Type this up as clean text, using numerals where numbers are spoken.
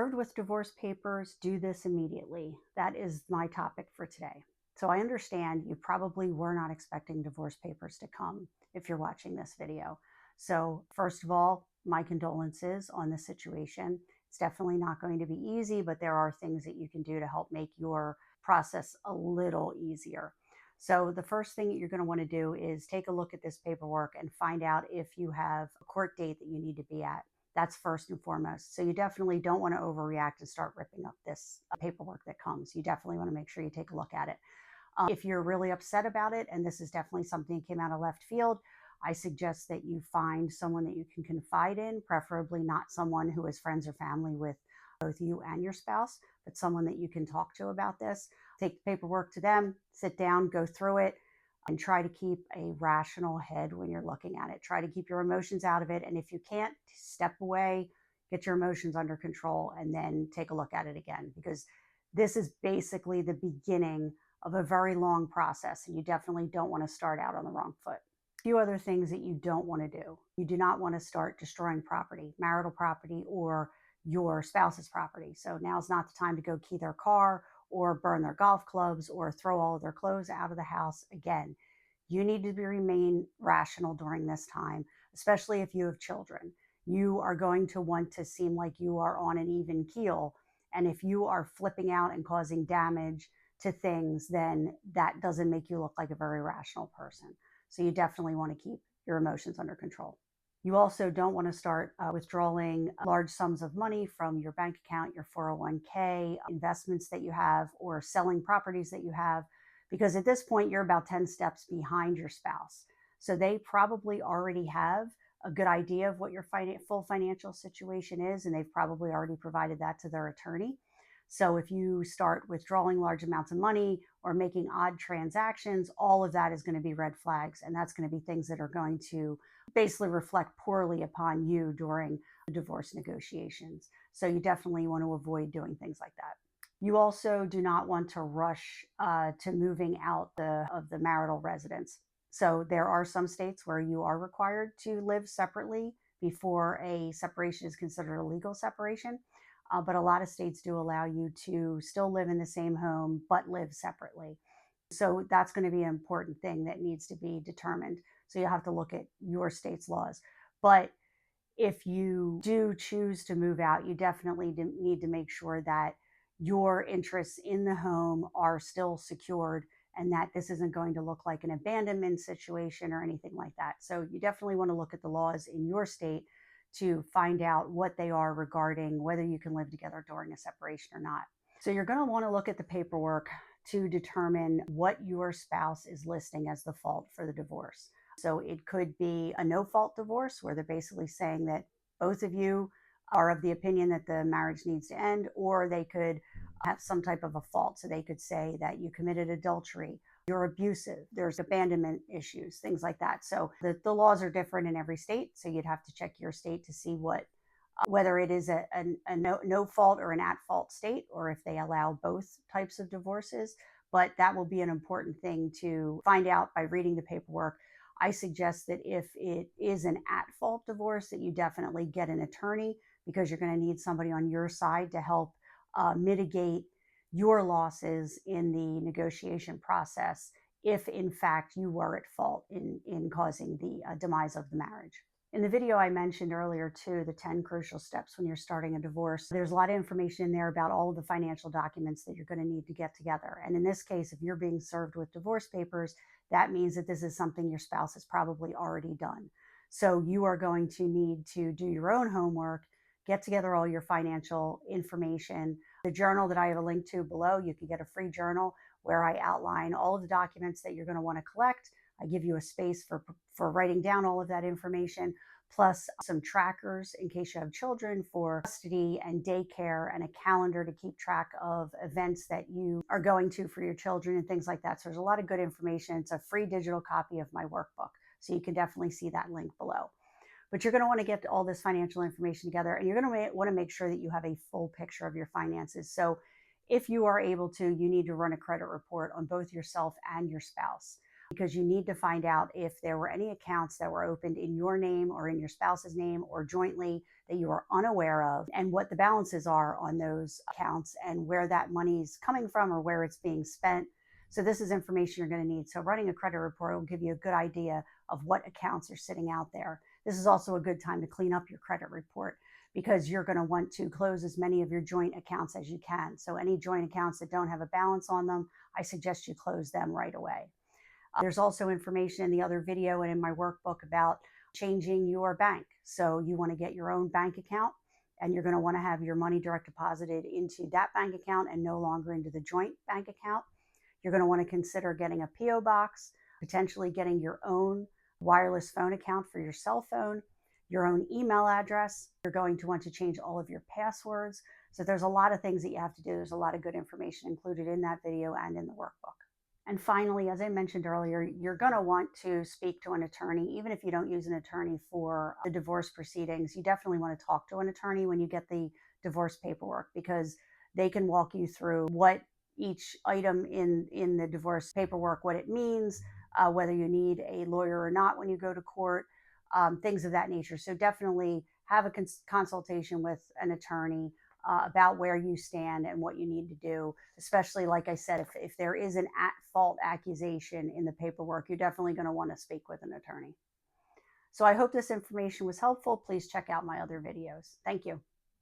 served with divorce papers, do this immediately. That is my topic for today. So I understand you probably were not expecting divorce papers to come if you're watching this video. So first of all, my condolences on the situation. It's definitely not going to be easy, but there are things that you can do to help make your process a little easier. So the first thing that you're going to want to do is take a look at this paperwork and find out if you have a court date that you need to be at. That's first and foremost. So you definitely don't want to overreact and start ripping up this paperwork that comes. You definitely want to make sure you take a look at it. If you're really upset about it, and this is definitely something that came out of left field, I suggest that you find someone that you can confide in, preferably not someone who is friends or family with both you and your spouse, but someone that you can talk to about this. Take the paperwork to them, sit down, go through it, and try to keep a rational head when you're looking at it. Try to keep your emotions out of it. And if you can't, step away, get your emotions under control, and then take a look at it again, because this is basically the beginning of a very long process. And you definitely don't want to start out on the wrong foot. A few other things that you don't want to do. You do not want to start destroying property, marital property, or your spouse's property. So now's not the time to go key their car or burn their golf clubs or throw all of their clothes out of the house. Again, you need to remain rational during this time, especially if you have children. You are going to want to seem like you are on an even keel. And if you are flipping out and causing damage to things, then that doesn't make you look like a very rational person. So you definitely want to keep your emotions under control. You also don't want to start withdrawing large sums of money from your bank account, your 401k, investments that you have, or selling properties that you have, because at this point, you're about 10 steps behind your spouse. So they probably already have a good idea of what your full financial situation is, and they've probably already provided that to their attorney. So if you start withdrawing large amounts of money or making odd transactions, all of that is going to be red flags. And that's going to be things that are going to basically reflect poorly upon you during the divorce negotiations. So you definitely want to avoid doing things like that. You also do not want to rush to moving out of the marital residence. So there are some states where you are required to live separately before a separation is considered a legal separation. But a lot of states do allow you to still live in the same home, but live separately. So that's going to be an important thing that needs to be determined. So you'll have to look at your state's laws. But if you do choose to move out, you definitely need to make sure that your interests in the home are still secured and that this isn't going to look like an abandonment situation or anything like that. So you definitely want to look at the laws in your state to find out what they are regarding whether you can live together during a separation or not. So you're going to want to look at the paperwork to determine what your spouse is listing as the fault for the divorce. So it could be a no-fault divorce where they're basically saying that both of you are of the opinion that the marriage needs to end, or they could have some type of a fault. So they could say that you committed adultery, you're abusive, there's abandonment issues, things like that. So the laws are different in every state. So you'd have to check your state to see whether it is a no fault or an at fault state, or if they allow both types of divorces. But that will be an important thing to find out by reading the paperwork. I suggest that if it is an at fault divorce, that you definitely get an attorney, because you're going to need somebody on your side to help mitigate your losses in the negotiation process if in fact you were at fault in causing the demise of the marriage. In the video I mentioned earlier too, the 10 crucial steps when you're starting a divorce, there's a lot of information in there about all of the financial documents that you're going to need to get together. And in this case, if you're being served with divorce papers, that means that this is something your spouse has probably already done. So you are going to need to do your own homework, get together all your financial information. The journal that I have a link to below, you can get a free journal where I outline all of the documents that you're going to want to collect. I give you a space for writing down all of that information, plus some trackers in case you have children for custody and daycare, and a calendar to keep track of events that you are going to for your children and things like that. So there's a lot of good information. It's a free digital copy of my workbook. So you can definitely see that link below. But you're going to want to get all this financial information together, and you're going to want to make sure that you have a full picture of your finances. So if you are able to, you need to run a credit report on both yourself and your spouse, because you need to find out if there were any accounts that were opened in your name or in your spouse's name or jointly that you are unaware of, and what the balances are on those accounts and where that money is coming from or where it's being spent. So this is information you're going to need. So running a credit report will give you a good idea of what accounts are sitting out there. This is also a good time to clean up your credit report because you're going to want to close as many of your joint accounts as you can. So any joint accounts that don't have a balance on them, I suggest you close them right away. There's also information in the other video and in my workbook about changing your bank. So you want to get your own bank account, and you're going to want to have your money direct deposited into that bank account and no longer into the joint bank account. You're going to want to consider getting a PO box, potentially getting your own wireless phone account for your cell phone, your own email address. You're going to want to change all of your passwords. So there's a lot of things that you have to do. There's a lot of good information included in that video and in the workbook. And finally, as I mentioned earlier, you're going to want to speak to an attorney. Even if you don't use an attorney for the divorce proceedings, you definitely want to talk to an attorney when you get the divorce paperwork, because they can walk you through what each item in the divorce paperwork, what it means, whether you need a lawyer or not when you go to court, things of that nature. So definitely have a consultation with an attorney about where you stand and what you need to do, especially, like I said, if there is an at-fault accusation in the paperwork, you're definitely going to want to speak with an attorney. So I hope this information was helpful. Please check out my other videos. Thank you.